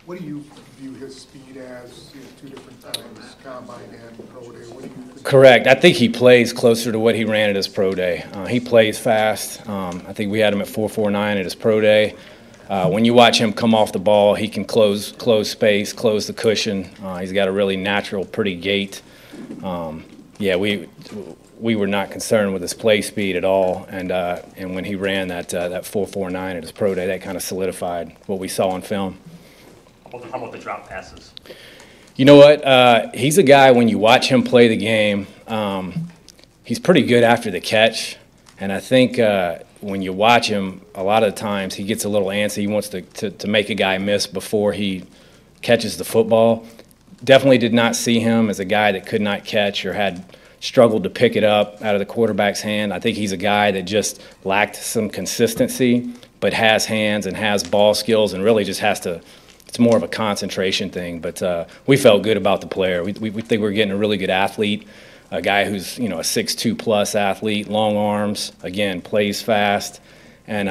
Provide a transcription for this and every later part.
What do you view his speed as, two different times, combine and pro day? What do you? Correct. I think he plays closer to what he ran at his pro day. He plays fast. I think we had him at 4.49 at his pro day. When you watch him come off the ball, he can close space, close the cushion. He's got a really natural, pretty gait. Yeah, we were not concerned with his play speed at all, and when he ran that 4.49 at his pro day, that kind of solidified what we saw on film. How about the drop passes? You know what? He's a guy, when you watch him play the game, he's pretty good after the catch. And I think when you watch him, a lot of the times he gets a little antsy. He wants to make a guy miss before he catches the football. Definitely did not see him as a guy that could not catch or had struggled to pick it up out of the quarterback's hand. I think he's a guy that just lacked some consistency, but has hands and has ball skills and really just has to – it's more of a concentration thing, but we felt good about the player. We think we're getting a really good athlete, a guy who's, a 6'2 plus athlete, long arms, again, plays fast, and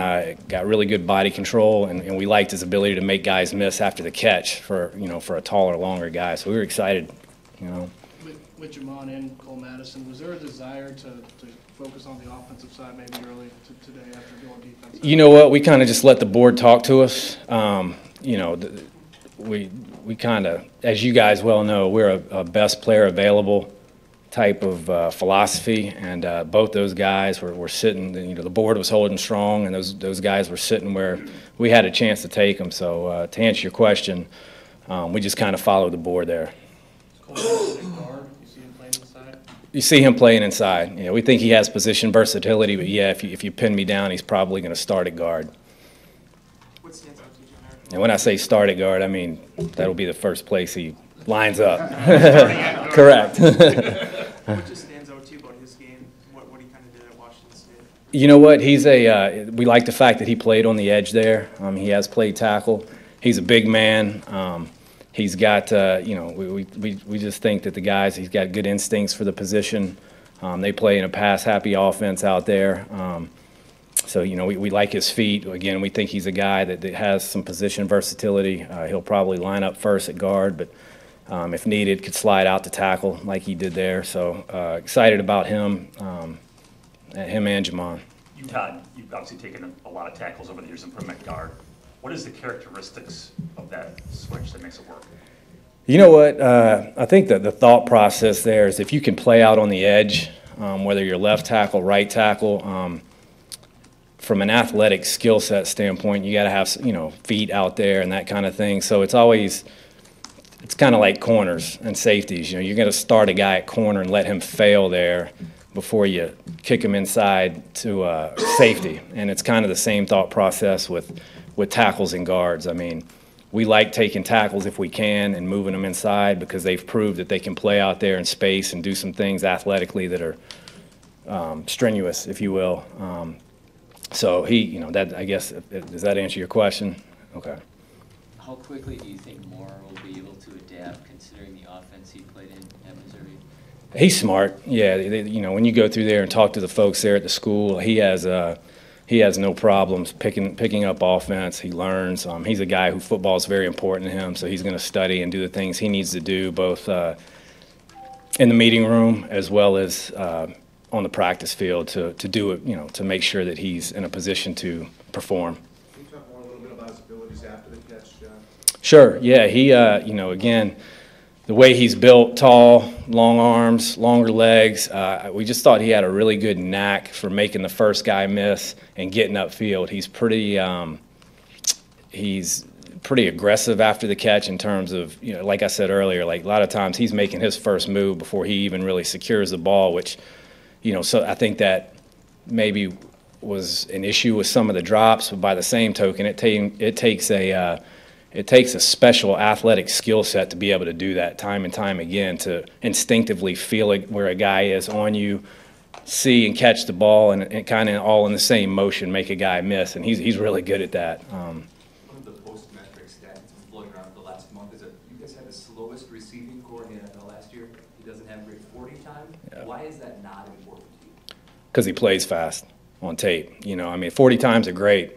got really good body control, and we liked his ability to make guys miss after the catch for a taller, longer guy. So we were excited, With Jamon and Cole Madison, was there a desire to focus on the offensive side maybe early today after doing defense? You know what? We kind of just let the board talk to us. We kind of, as you guys well know, we're a best player available type of philosophy, and both those guys were sitting. The board was holding strong, and those guys were sitting where we had a chance to take them. So to answer your question, we just kind of followed the board there. You see him playing inside. Yeah, we think he has position versatility, but yeah, if you pin me down, he's probably going to start at guard. What stands out to you, Jon-Eric? And when I say start at guard, I mean that'll be the first place he lines up. Correct. What just stands out to you about his game? What he kind of did at Washington State? You know what? We like the fact that he played on the edge there. He has played tackle. He's a big man. He's got, we just think that the guys, he's got good instincts for the position. They play in a pass-happy offense out there. So, we like his feet. Again, we think he's a guy that has some position versatility. He'll probably line up first at guard, but if needed, could slide out to tackle like he did there. So excited about him and Jamon. Todd, you've obviously taken a lot of tackles over the years and put him at guard. What is the characteristics of that switch that makes it work? You know what? I think that the thought process there is if you can play out on the edge, whether you're left tackle, right tackle, from an athletic skill set standpoint, you got to have feet out there and that kind of thing. So it's kind of like corners and safeties. You're going to start a guy at corner and let him fail there before you kick him inside to safety. And it's kind of the same thought process with tackles and guards. I mean, we like taking tackles if we can and moving them inside because they've proved that they can play out there in space and do some things athletically that are strenuous, if you will. So that, I guess, does that answer your question? Okay. How quickly do you think Moore will be able to adapt considering the offense he played in at Missouri? He's smart. Yeah, when you go through there and talk to the folks there at the school, he has no problems picking up offense. He learns. He's a guy who football is very important to him, so he's going to study and do the things he needs to do, both in the meeting room as well as on the practice field to do it, to make sure that he's in a position to perform. Can you talk more a little bit about his abilities after the catch, John? Sure. Yeah. He, again, the way he's built, tall, long arms, longer legs, we just thought he had a really good knack for making the first guy miss and getting upfield. He's pretty aggressive after the catch in terms of, like I said earlier, like a lot of times he's making his first move before he even really secures the ball, which, so I think that maybe was an issue with some of the drops, but by the same token, it takes a special athletic skill set to be able to do that time and time again, to instinctively feel it where a guy is on you, see and catch the ball, and kind of all in the same motion make a guy miss, and he's really good at that. One of the post-metric stats that's been floating around for the last month is that you guys had the slowest receiving core in the NFL last year. He doesn't have a great 40 time. Yeah. Why is that not important to you? Because he plays fast on tape. 40 times are great,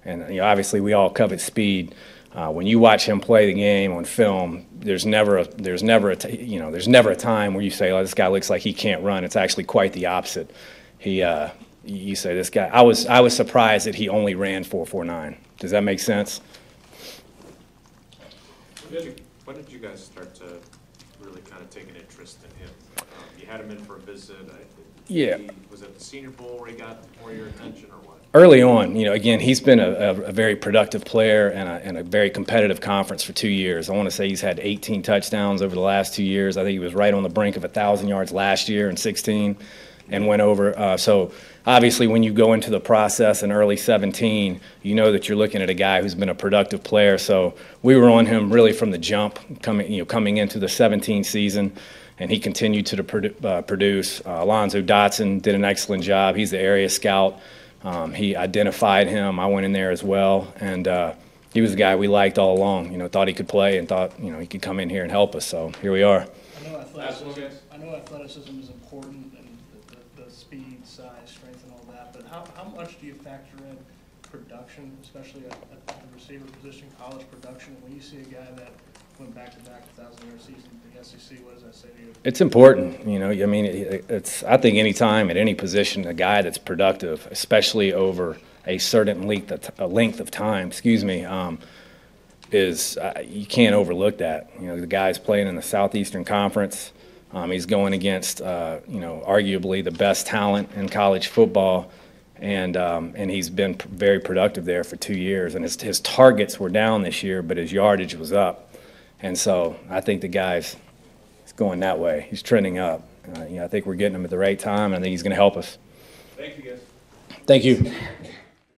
and obviously we all covet speed. When you watch him play the game on film, there's never a time where you say, "Oh, this guy looks like he can't run." It's actually quite the opposite. You say this guy. I was surprised that he only ran 4.49. Does that make sense? When did you guys start to really kind of take an interest in him? You had him in for a visit. Yeah. Was it the Senior Bowl where he got more of your attention, or what? Early on, again, he's been a very productive player and a very competitive conference for 2 years. I want to say he's had 18 touchdowns over the last 2 years. I think he was right on the brink of 1,000 yards last year in 16 and went over. So obviously when you go into the process in early 17, you know that you're looking at a guy who's been a productive player. So we were on him really from the jump coming into the 17 season. And he continued to produce. Alonzo Dotson did an excellent job. He's the area scout. He identified him. I went in there as well, and he was a guy we liked all along. Thought he could play and thought he could come in here and help us. So here we are. I know athleticism is important, and the speed, size, strength, and all that. But how much do you factor in production, especially at the receiver position, college production? When you see a guy that went back-to-back 1,000-yard season in the SEC, what does that say to you? It's important, I mean, I think any time at any position, a guy that's productive, especially over a certain length of time, is you can't overlook that. The guy's playing in the Southeastern Conference. He's going against, arguably the best talent in college football, and he's been very productive there for 2 years. And his targets were down this year, but his yardage was up. And so I think the guy's going that way. He's trending up. I think we're getting him at the right time, and I think he's going to help us. Thank you, guys. Thank you.